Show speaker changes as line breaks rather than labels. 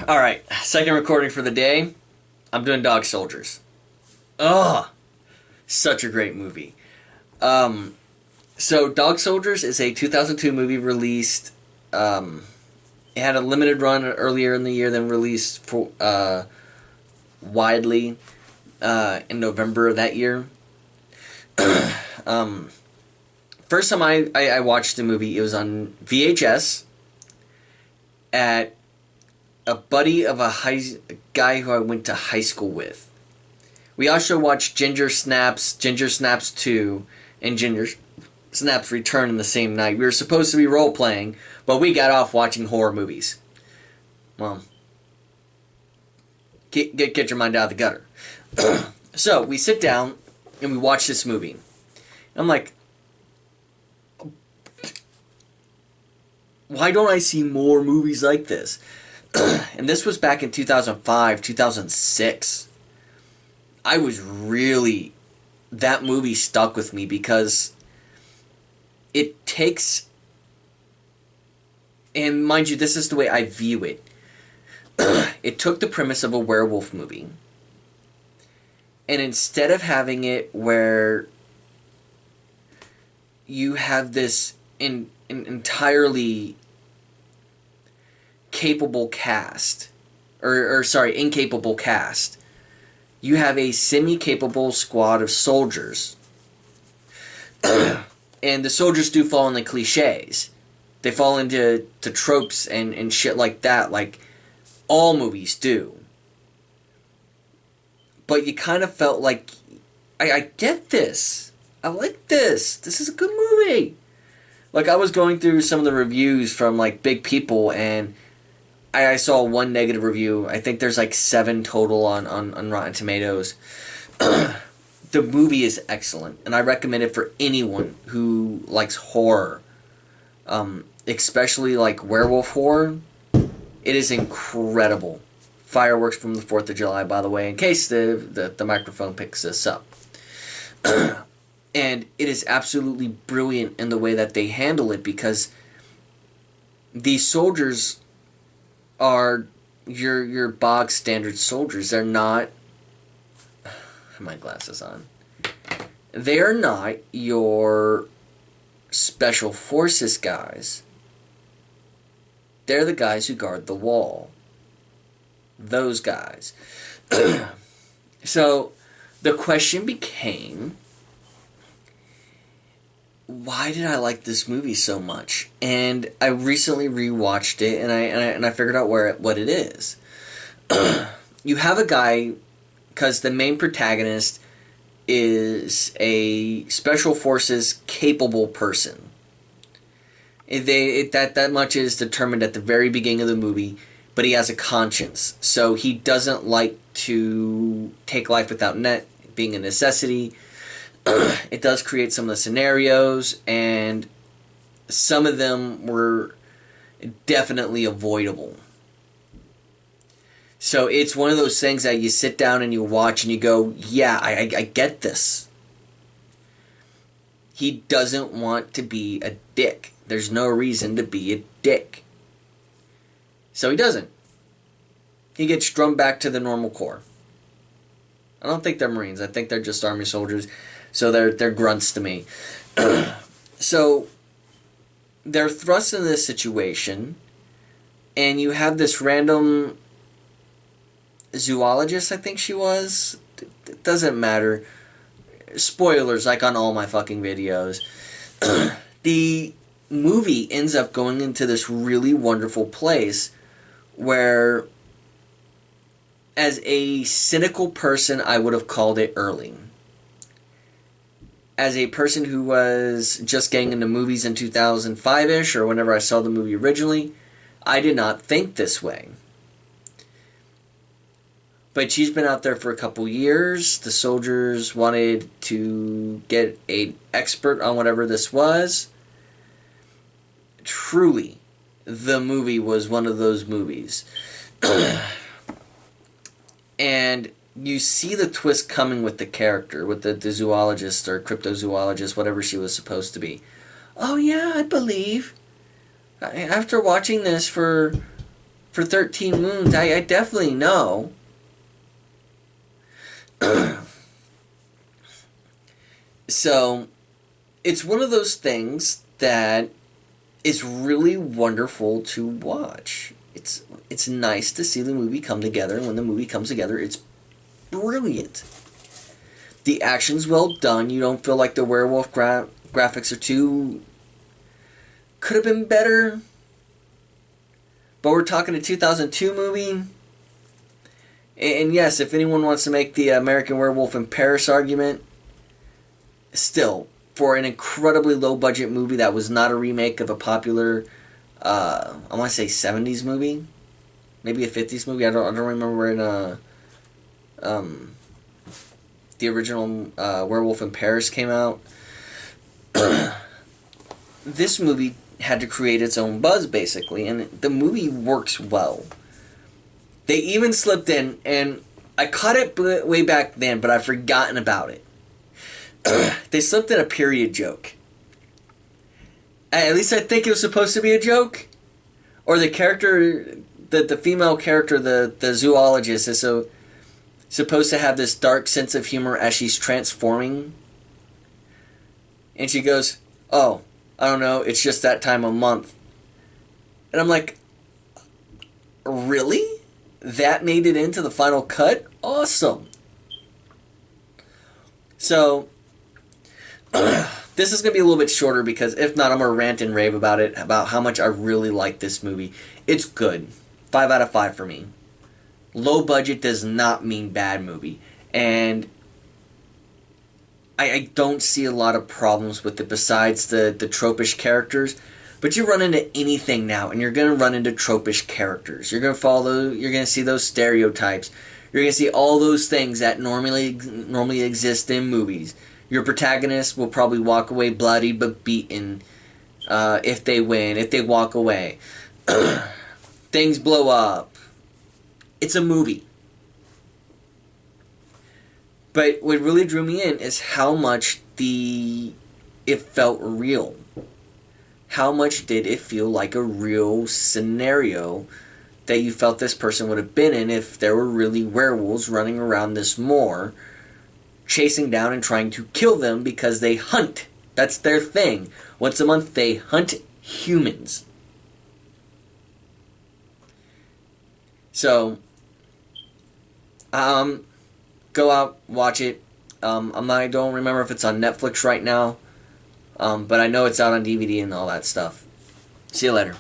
Alright, second recording for the day. I'm doing Dog Soldiers. Ugh! Such a great movie. So Dog Soldiers is a 2002 movie released. It had a limited run earlier in the year, then released for, widely in November of that year. First time I watched the movie, it was on VHS at a buddy of a guy who I went to high school with. We also watched Ginger Snaps 2, and Ginger Snaps Return in the same night. We were supposed to be role-playing, but we got off watching horror movies. Well, get your mind out of the gutter. So, we sit down, and we watch this movie. I'm like, why don't I see more movies like this? And this was back in 2005, 2006. I was really... That movie stuck with me because it takes... And mind you, this is the way I view it. It took the premise of a werewolf movie. And instead of having it where you have this entirely capable cast, incapable cast, you have a semi-capable squad of soldiers. And the soldiers do fall into cliches. They fall into tropes and shit like that, like all movies do. But you kind of felt like, I get this. I like this. This is a good movie. Like, I was going through some of the reviews from, like, big people, and I saw one negative review. I think there's, like, 7 total on Rotten Tomatoes. The movie is excellent, and I recommend it for anyone who likes horror. Especially, like, werewolf horror. It is incredible. Fireworks from the 4th of July, by the way, in case the microphone picks this up. And it is absolutely brilliant in the way that they handle it, because these soldiers are your bog standard soldiers. They're not... I have my glasses on. They are not your special forces guys. They're the guys who guard the wall. Those guys. So, the question became, why did I like this movie so much? And I recently rewatched it, and I figured out what it is. You have a guy, because the main protagonist is a special forces capable person. That much is determined at the very beginning of the movie, but he has a conscience, so he doesn't like to take life without being a necessity. It does create some of the scenarios, and some of them were definitely avoidable. So it's one of those things that you sit down and you watch and you go, yeah, I get this. He doesn't want to be a dick. There's no reason to be a dick. So he doesn't. He gets drummed back to the normal Corps. I don't think they're Marines. I think they're just Army soldiers. So they're grunts to me. So they're thrust in this situation, and you have this random zoologist, I think she was. It doesn't matter. Spoilers, like on all my fucking videos. The movie ends up going into this really wonderful place where, as a cynical person, I would have called it early. As a person who was just getting into movies in 2005-ish, or whenever I saw the movie originally, I did not think this way. But she's been out there for a couple years. The soldiers wanted to get an expert on whatever this was. Truly, the movie was one of those movies. And you see the twist coming with the character, with the zoologist or cryptozoologist, whatever she was supposed to be. Oh yeah, I believe. After watching this for for 13 moons. I definitely know. So, it's one of those things that is really wonderful to watch. It's nice to see the movie come together, and when the movie comes together, it's brilliant. The action's well done. You don't feel like the werewolf graphics are too... Could have been better. But we're talking a 2002 movie. And yes, if anyone wants to make the American Werewolf in Paris argument, still, for an incredibly low-budget movie that was not a remake of a popular, I want to say 70s movie, maybe a 50s movie. I don't remember when the original Werewolf in Paris came out. This movie had to create its own buzz, basically, and the movie works well. They even slipped in, and I caught it way back then, but I've forgotten about it. They slipped in a period joke. At least I think it was supposed to be a joke. Or the character, the female character, the zoologist, is supposed to have this dark sense of humor as she's transforming. And she goes, "Oh, I don't know, it's just that time of month." And I'm like, really? That made it into the final cut? Awesome. So, this is going to be a little bit shorter because if not, I'm going to rant and rave about it, about how much I really like this movie. It's good. 5 out of 5 for me. Low budget does not mean bad movie. And I don't see a lot of problems with it besides the tropish characters. But you run into anything now, and you're going to run into tropish characters. You're going to see those stereotypes. You're going to see all those things that normally exist in movies. Your protagonist will probably walk away bloody but beaten if they win, if they walk away. Things blow up. It's a movie. But what really drew me in is how much it felt real. How much did it feel like a real scenario that you felt this person would have been in if there were really werewolves running around this moor, chasing down and trying to kill them because they hunt. That's their thing. Once a month they hunt humans. So, go out, watch it. I don't remember if it's on Netflix right now, but I know it's out on DVD and all that stuff. See you later.